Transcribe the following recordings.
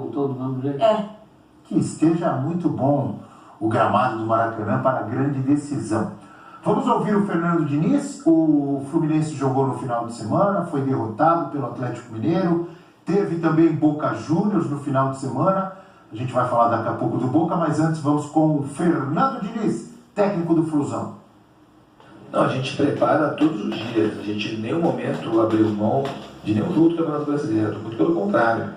voltou do mesmo jeito. Que esteja muito bom o gramado do Maracanã para a grande decisão. Vamos ouvir o Fernando Diniz. O Fluminense jogou no final de semana, foi derrotado pelo Atlético Mineiro, teve também Boca Juniors no final de semana. A gente vai falar daqui a pouco do Boca, mas antes vamos com o Fernando Diniz, técnico do Flusão. Não, a gente prepara todos os dias, a gente em nenhum momento abriu mão de nenhum jogo do Campeonato Brasileiro, muito pelo contrário.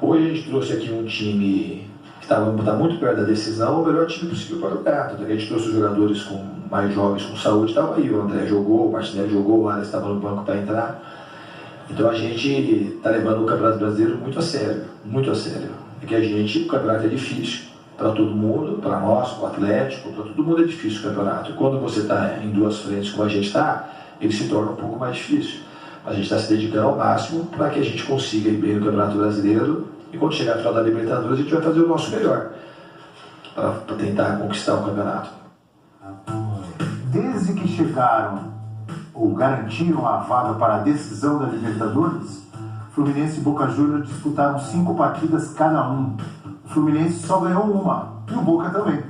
Hoje a gente trouxe aqui um time que está muito perto da decisão, o melhor time possível para jogar. Tanto que a gente trouxe os jogadores mais jovens com saúde, estava aí, o André jogou, o Martinelli jogou, o Alex estava no banco para entrar. Então a gente está levando o Campeonato Brasileiro muito a sério, muito a sério. Porque o campeonato é difícil para todo mundo, para nós, para o Atlético, para todo mundo é difícil o campeonato. E quando você está em duas frentes como a gente está, ele se torna um pouco mais difícil. A gente está se dedicando ao máximo para que a gente consiga ir bem no Campeonato Brasileiro e quando chegar a final da Libertadores a gente vai fazer o nosso melhor para tentar conquistar o campeonato. Desde que chegaram ou garantiram a vaga para a decisão da Libertadores, Fluminense e Boca Juniors disputaram 5 partidas cada um. O Fluminense só ganhou uma, e o Boca também.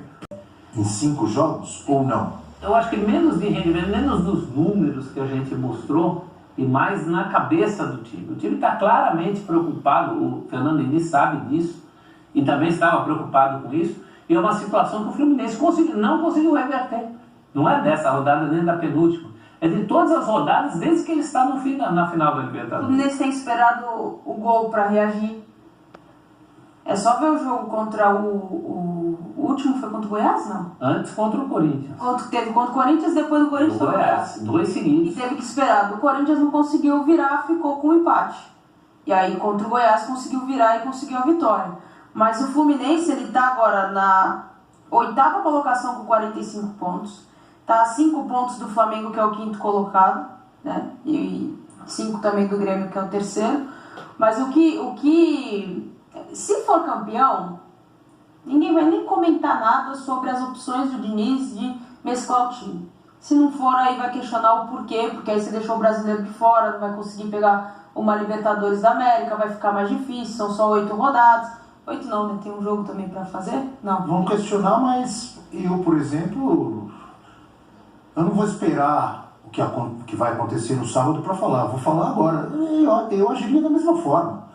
Em 5 jogos ou não? Eu acho que menos de rendimento, menos dos números que a gente mostrou, e mais na cabeça do time. O time está claramente preocupado, o Fernando Diniz sabe disso, e também estava preocupado com isso, e é uma situação que o Fluminense não conseguiu reverter. Não é dessa rodada nem da penúltima. É de todas as rodadas desde que ele está na final da Libertadores. O Fluminense tem esperado o gol para reagir. É só ver o jogo contra o último, foi contra o Goiás, não? Antes contra o Corinthians. Teve contra o Corinthians, depois do Corinthians foi o Goiás. 2 seguidos. E teve que esperar. O Corinthians não conseguiu virar, ficou com um empate. E aí contra o Goiás conseguiu virar e conseguiu a vitória. Mas o Fluminense, ele está agora na 8ª colocação com 45 pontos. Está a 5 pontos do Flamengo, que é o 5º colocado, né? E 5 também do Grêmio, que é o 3º. Mas o que se for campeão, ninguém vai nem comentar nada sobre as opções do Diniz de mesclar o time. Se não for, aí vai questionar o porquê, porque aí você deixou o brasileiro de fora, não vai conseguir pegar uma Libertadores da América, vai ficar mais difícil, são só 8 rodadas. 8 não, né? Tem um jogo também para fazer? Não. Vão questionar, mas eu, por exemplo, eu não vou esperar o que vai acontecer no sábado para falar. Vou falar agora. Eu agiria da mesma forma.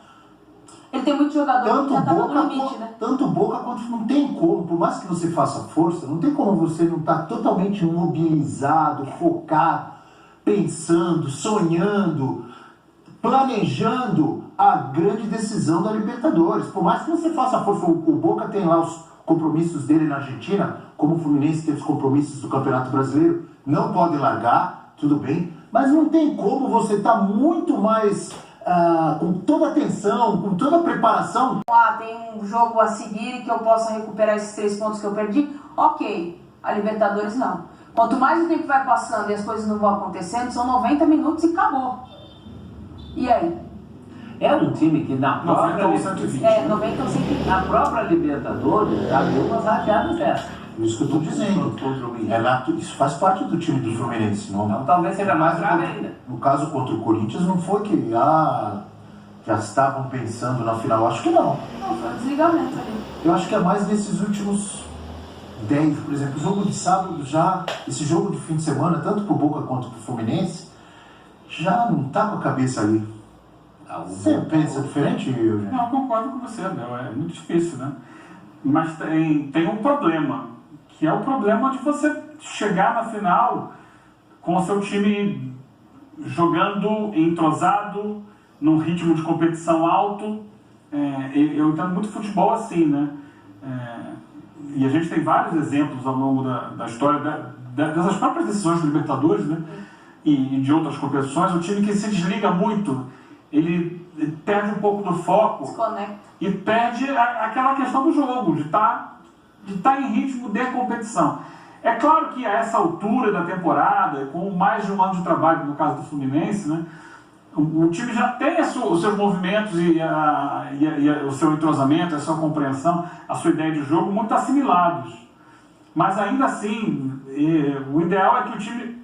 Ele tem muito jogador que já estava no limite, né? Tanto Boca quanto não tem como, por mais que você faça força, não tem como você não estar totalmente mobilizado, focado, pensando, sonhando, planejando a grande decisão da Libertadores. Por mais que você faça força, o Boca tem lá os compromissos dele na Argentina, como o Fluminense tem os compromissos do Campeonato Brasileiro, não pode largar, tudo bem, mas não tem como você estar muito mais com toda a atenção, com toda a preparação. Tem um jogo a seguir que eu possa recuperar esses 3 pontos que eu perdi, ok. A Libertadores não. Quanto mais o tempo vai passando e as coisas não vão acontecendo, são 90 minutos e acabou. E aí? É um time que na própria 90 ou 120. Na própria Libertadores já deu umas rateadas dessas. Isso que eu estou dizendo. Isso faz parte do time do Fluminense. Não, talvez seja mais grave ainda. No caso contra o Corinthians, não foi que já estavam pensando na final. Acho que não. Não, foi um desligamento ali. Eu acho que é mais nesses últimos 10, por exemplo. O jogo de sábado já, esse jogo de fim de semana, tanto pro Boca quanto pro Fluminense, já não tá com a cabeça ali. Você pensa diferente, Eugênio? Não, eu concordo com você, Abel. É muito difícil, né? Mas tem um problema, que é o problema de você chegar na final com o seu time jogando entrosado, num ritmo de competição alto. Eu entendo muito futebol assim, né? E a gente tem vários exemplos ao longo da história dessas próprias decisões de Libertadores, né? E de outras competições. O time que se desliga muito, ele perde um pouco do foco. Desconecta. E perde aquela questão do jogo, de estar em ritmo de competição. É claro que a essa altura da temporada, com mais de um ano de trabalho, no caso do Fluminense, né, o time já tem os seus movimentos e o seu entrosamento, a sua compreensão, a sua ideia de jogo muito assimilados. Mas ainda assim, o ideal é que o time,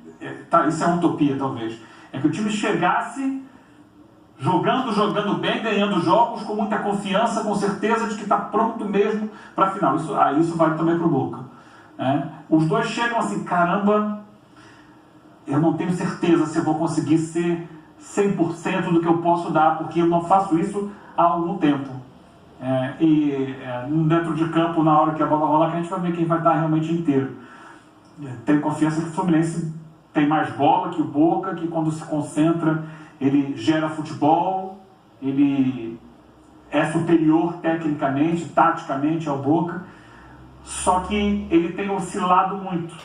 isso é uma utopia talvez, é que o time chegasse jogando bem, ganhando jogos com muita confiança, com certeza de que está pronto mesmo para a final. Isso vale também para o Boca. Os dois chegam assim, caramba, eu não tenho certeza se eu vou conseguir ser 100% do que eu posso dar, porque eu não faço isso há algum tempo. Dentro de campo, na hora que a bola rolar, que a gente vai ver quem vai estar realmente inteiro. Tenho confiança que o Fluminense tem mais bola que o Boca, que quando se concentra ele gera futebol, ele é superior tecnicamente, taticamente ao Boca, só que ele tem oscilado muito.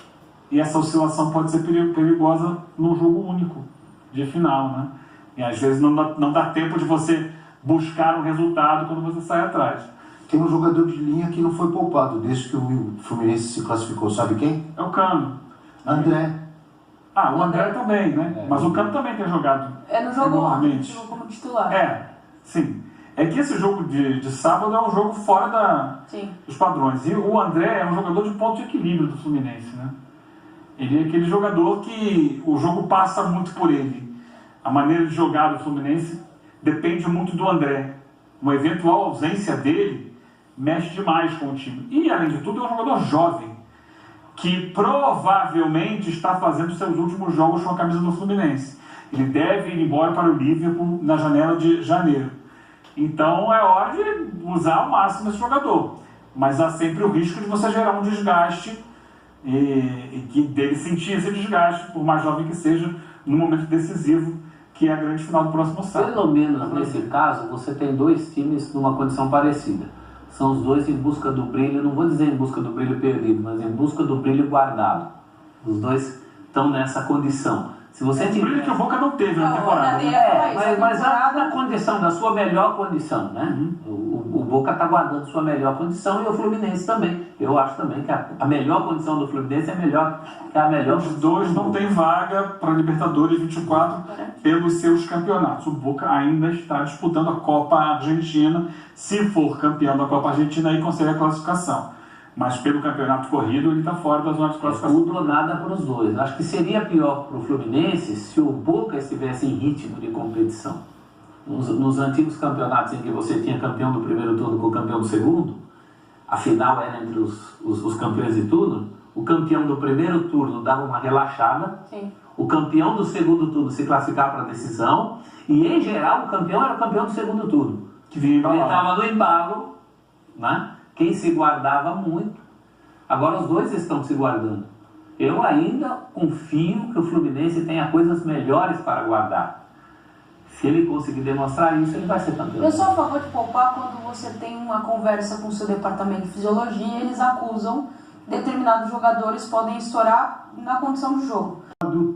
E essa oscilação pode ser perigosa num jogo único de final, né? E às vezes não dá tempo de você buscar um resultado quando você sai atrás. Tem um jogador de linha que não foi poupado desde que o Fluminense se classificou, sabe quem? É o Cano. André. O André também, né? Mas o Cano também tem jogado no jogo regularmente. como titular. Sim. É que esse jogo de sábado é um jogo fora dos padrões. E o André é um jogador de ponto de equilíbrio do Fluminense, né? Ele é aquele jogador que o jogo passa muito por ele. A maneira de jogar do Fluminense depende muito do André. Uma eventual ausência dele mexe demais com o time. E, além de tudo, é um jogador jovem, que provavelmente está fazendo seus últimos jogos com a camisa do Fluminense. Ele deve ir embora para o Liverpool na janela de janeiro. Então é hora de usar ao máximo esse jogador. Mas há sempre o risco de você gerar um desgaste e que dele sentir esse desgaste, por mais jovem que seja, no momento decisivo, que é a grande final do próximo sábado. Pelo menos nesse caso, você tem dois times numa condição parecida. São os dois em busca do brilho, não vou dizer em busca do brilho perdido, mas em busca do brilho guardado. Os dois estão nessa condição. Se você o brilho que o Boca não teve na temporada. Mas na condição, da sua melhor condição, né? O Boca está guardando sua melhor condição e o Fluminense também. Eu acho também que a melhor condição do Fluminense é melhor que a melhor. Os dois não têm vaga para a Libertadores 24 pelos seus campeonatos. O Boca ainda está disputando a Copa Argentina. Se for campeão da Copa Argentina, aí consegue a classificação. Mas pelo campeonato corrido, ele está fora da zona de classificação. Tudo ou nada para os dois. Acho que seria pior para o Fluminense se o Boca estivesse em ritmo de competição. Nos antigos campeonatos em que você tinha campeão do primeiro turno com o campeão do segundo, a final era entre os campeões de turno, o campeão do primeiro turno dava uma relaxada, o campeão do segundo turno se classificava para a decisão, e em geral o campeão era o campeão do segundo turno. Que vinha ele estava no embalo, né? Quem se guardava muito. Agora os dois estão se guardando. Eu ainda confio que o Fluminense tenha coisas melhores para guardar. Se ele conseguir demonstrar isso, ele vai ser campeão. Eu sou a favor de poupar quando você tem uma conversa com o seu departamento de fisiologia, eles acusam determinados jogadores podem estourar na condição de jogo.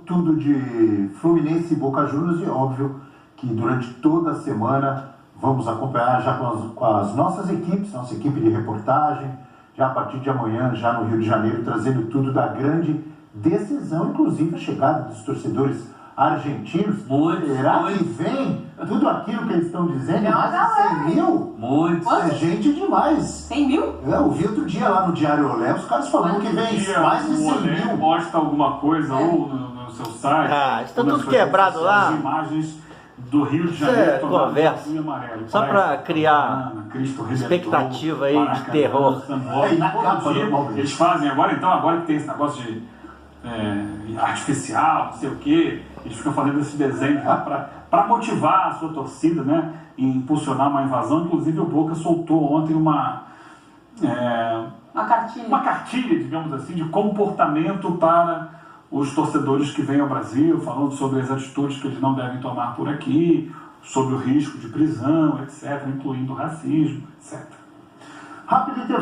Tudo de Fluminense e Boca Juniors, e óbvio que durante toda a semana vamos acompanhar já com as nossas equipes, nossa equipe de reportagem, já a partir de amanhã, já no Rio de Janeiro, trazendo tudo da grande decisão, inclusive a chegada dos torcedores argentinos. Será que vem tudo aquilo que eles estão dizendo? Mais de 100 mil? Muitos. É gente demais. 100 mil? Eu vi outro dia lá no Diário Olé, os caras falando que vem mais de 100 mil. Posta alguma coisa ou no seu site. Está tudo quebrado lá. Imagens do Rio de Janeiro, conversa. Amarelo, só para criar expectativa aí de terror. Eles fazem agora que tem esse negócio de artificial, não sei o que, eles ficam fazendo esse desenho para motivar a sua torcida, né, e impulsionar uma invasão. Inclusive o Boca soltou ontem uma cartilha, digamos assim, de comportamento para os torcedores que vêm ao Brasil, falando sobre as atitudes que eles não devem tomar por aqui, sobre o risco de prisão, etc., incluindo racismo, etc. Rápido